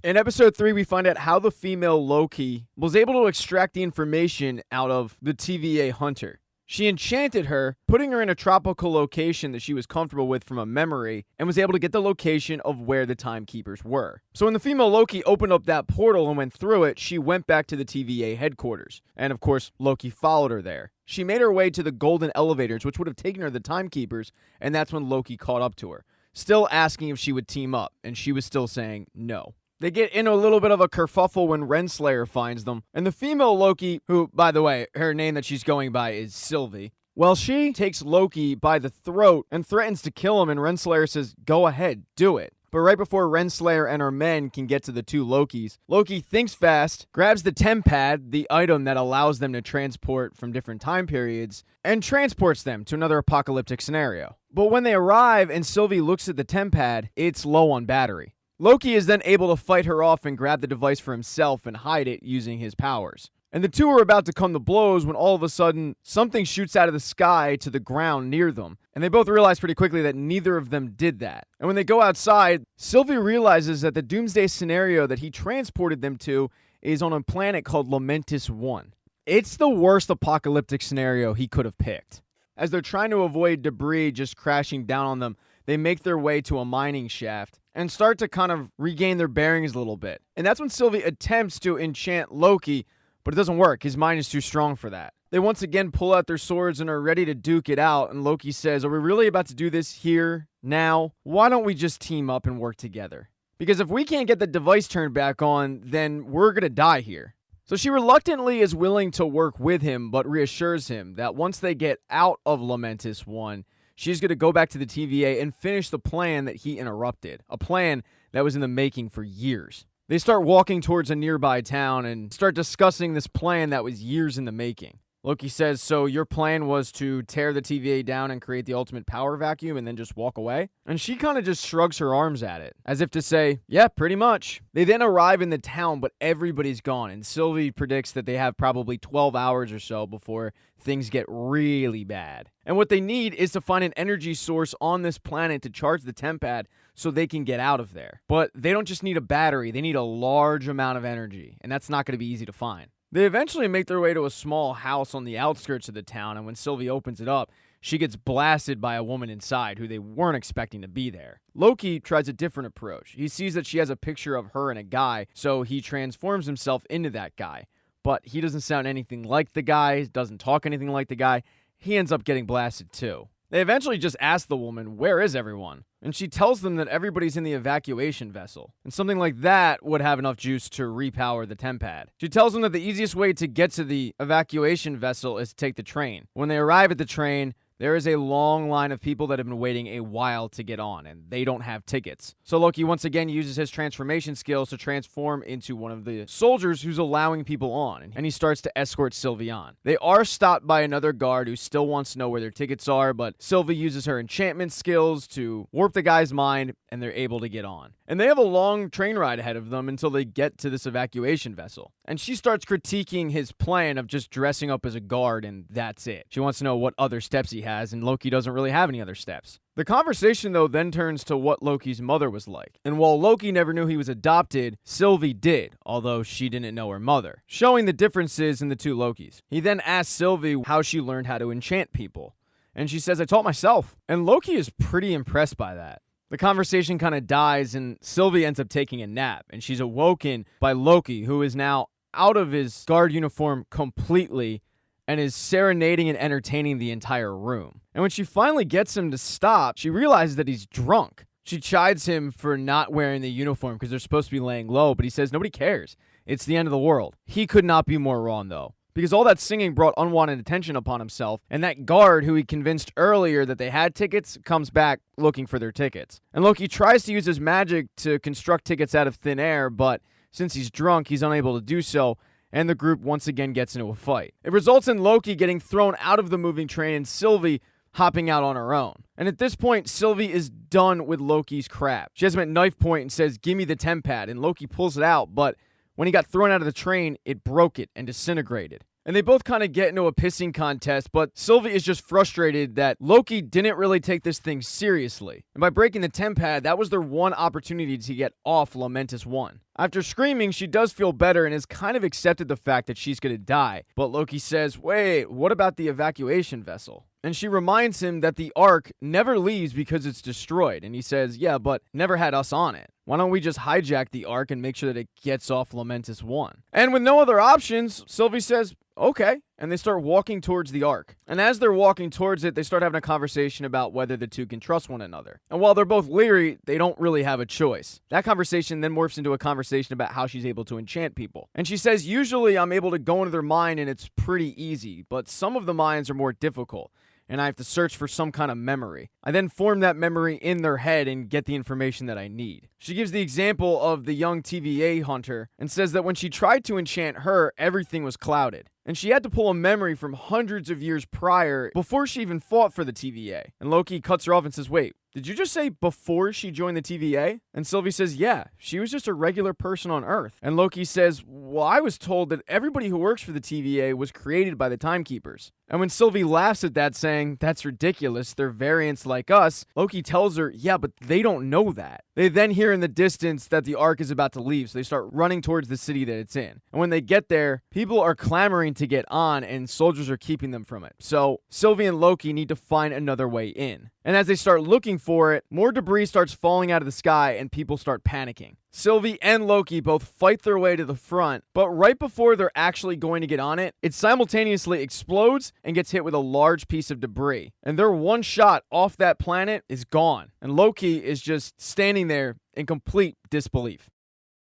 In episode 3, we find out how the female Loki was able to extract the information out of the TVA hunter. She enchanted her, putting her in a tropical location that she was comfortable with from a memory, and was able to get the location of where the timekeepers were. So when the female Loki opened up that portal and went through it, she went back to the TVA headquarters. And of course, Loki followed her there. She made her way to the golden elevators, which would have taken her to the timekeepers, and that's when Loki caught up to her, still asking if she would team up, and she was still saying no. They get in a little bit of a kerfuffle when Renslayer finds them, and the female Loki, who, by the way, her name that she's going by is Sylvie, well, she takes Loki by the throat and threatens to kill him, and Renslayer says, go ahead, do it. But right before Renslayer and her men can get to the two Lokis, Loki thinks fast, grabs the tempad, the item that allows them to transport from different time periods, and transports them to another apocalyptic scenario. But when they arrive and Sylvie looks at the tempad, it's low on battery. Loki is then able to fight her off and grab the device for himself and hide it using his powers. And the two are about to come to blows when all of a sudden, something shoots out of the sky to the ground near them. And they both realize pretty quickly that neither of them did that. And when they go outside, Sylvie realizes that the doomsday scenario that he transported them to is on a planet called Lamentis 1. It's the worst apocalyptic scenario he could have picked. As they're trying to avoid debris just crashing down on them, they make their way to a mining shaft and start to kind of regain their bearings a little bit. And that's when Sylvie attempts to enchant Loki, but it doesn't work. His mind is too strong for that. They once again pull out their swords and are ready to duke it out, and Loki says, are we really about to do this here, now? Why don't we just team up and work together? Because if we can't get the device turned back on, then we're gonna die here. So she reluctantly is willing to work with him, but reassures him that once they get out of Lamentis 1, she's going to go back to the TVA and finish the plan that he interrupted, a plan that was in the making for years. They start walking towards a nearby town and start discussing this plan that was years in the making. Loki says, so your plan was to tear the TVA down and create the ultimate power vacuum and then just walk away? And she kind of just shrugs her arms at it, as if to say, yeah, pretty much. They then arrive in the town, but everybody's gone, and Sylvie predicts that they have probably 12 hours or so before things get really bad. And what they need is to find an energy source on this planet to charge the tempad so they can get out of there. But they don't just need a battery, they need a large amount of energy, and that's not going to be easy to find. They eventually make their way to a small house on the outskirts of the town, and when Sylvie opens it up, she gets blasted by a woman inside who they weren't expecting to be there. Loki tries a different approach. He sees that she has a picture of her and a guy, so he transforms himself into that guy. But he doesn't sound anything like the guy, doesn't talk anything like the guy. He ends up getting blasted too. They eventually just ask the woman, where is everyone? And she tells them that everybody's in the evacuation vessel. And something like that would have enough juice to repower the tempad. She tells them that the easiest way to get to the evacuation vessel is to take the train. When they arrive at the train, there is a long line of people that have been waiting a while to get on, and they don't have tickets. So Loki once again uses his transformation skills to transform into one of the soldiers who's allowing people on, and he starts to escort Sylvie on. They are stopped by another guard who still wants to know where their tickets are, but Sylvie uses her enchantment skills to warp the guy's mind, and they're able to get on. And they have a long train ride ahead of them until they get to this evacuation vessel. And she starts critiquing his plan of just dressing up as a guard, and that's it. She wants to know what other steps he has, and Loki doesn't really have any other steps. The conversation, though, then turns to what Loki's mother was like. And while Loki never knew he was adopted, Sylvie did, although she didn't know her mother, showing the differences in the two Lokis. He then asks Sylvie how she learned how to enchant people. And she says, I taught myself. And Loki is pretty impressed by that. The conversation kind of dies, and Sylvie ends up taking a nap, and she's awoken by Loki, who is now out of his guard uniform completely and is serenading and entertaining the entire room. And when she finally gets him to stop, she realizes that he's drunk. She chides him for not wearing the uniform because they're supposed to be laying low, but he says nobody cares. It's the end of the world. He could not be more wrong, though, because all that singing brought unwanted attention upon himself, and that guard who he convinced earlier that they had tickets comes back looking for their tickets. And Loki tries to use his magic to construct tickets out of thin air, but since he's drunk, he's unable to do so, and the group once again gets into a fight. It results in Loki getting thrown out of the moving train and Sylvie hopping out on her own. And at this point, Sylvie is done with Loki's crap. She has him at knife point and says, give me the tempad, and Loki pulls it out, but when he got thrown out of the train, it broke it and disintegrated. and they both kind of get into a pissing contest, but Sylvie is just frustrated that Loki didn't really take this thing seriously. And by breaking the tempad, that was their one opportunity to get off Lamentis 1. After screaming, she does feel better and has kind of accepted the fact that she's going to die. But Loki says, wait, what about the evacuation vessel? And she reminds him that the Ark never leaves because it's destroyed. And he says, yeah, but never had us on it. Why don't we just hijack the Ark and make sure that it gets off Lamentis 1? And with no other options, Sylvie says, okay. And they start walking towards the Ark. And as they're walking towards it, they start having a conversation about whether the two can trust one another. And while they're both leery, they don't really have a choice. That conversation then morphs into a conversation about how she's able to enchant people. And she says, usually I'm able to go into their mind and it's pretty easy, but some of the minds are more difficult, and I have to search for some kind of memory. I then form that memory in their head and get the information that I need. She gives the example of the young TVA hunter and says that when she tried to enchant her, everything was clouded. And she had to pull a memory from hundreds of years prior before she even fought for the TVA. And Loki cuts her off and says, wait, did you just say before she joined the TVA? And Sylvie says, yeah, she was just a regular person on Earth. And Loki says, well, I was told that everybody who works for the TVA was created by the Timekeepers. And when Sylvie laughs at that, saying, that's ridiculous, they're variants like us, Loki tells her, yeah, but they don't know that. They then hear in the distance that the Ark is about to leave, so they start running towards the city that it's in. And when they get there, people are clamoring to get on, and soldiers are keeping them from it. So Sylvie and Loki need to find another way in. And as they start looking for it, more debris starts falling out of the sky, and people start panicking. Sylvie and Loki both fight their way to the front, but right before they're actually going to get on it, it simultaneously explodes and gets hit with a large piece of debris. And their one shot off that planet is gone. And Loki is just standing there in complete disbelief.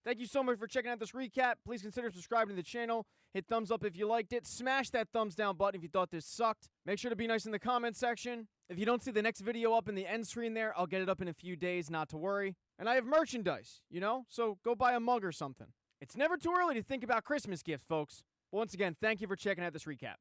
Thank you so much for checking out this recap. Please consider subscribing to the channel. Hit thumbs up if you liked it. Smash that thumbs down button if you thought this sucked. Make sure to be nice in the comment section. If you don't see the next video up in the end screen there, I'll get it up in a few days, not to worry. And I have merchandise, so go buy a mug or something. It's never too early to think about Christmas gifts, folks. But once again, thank you for checking out this recap.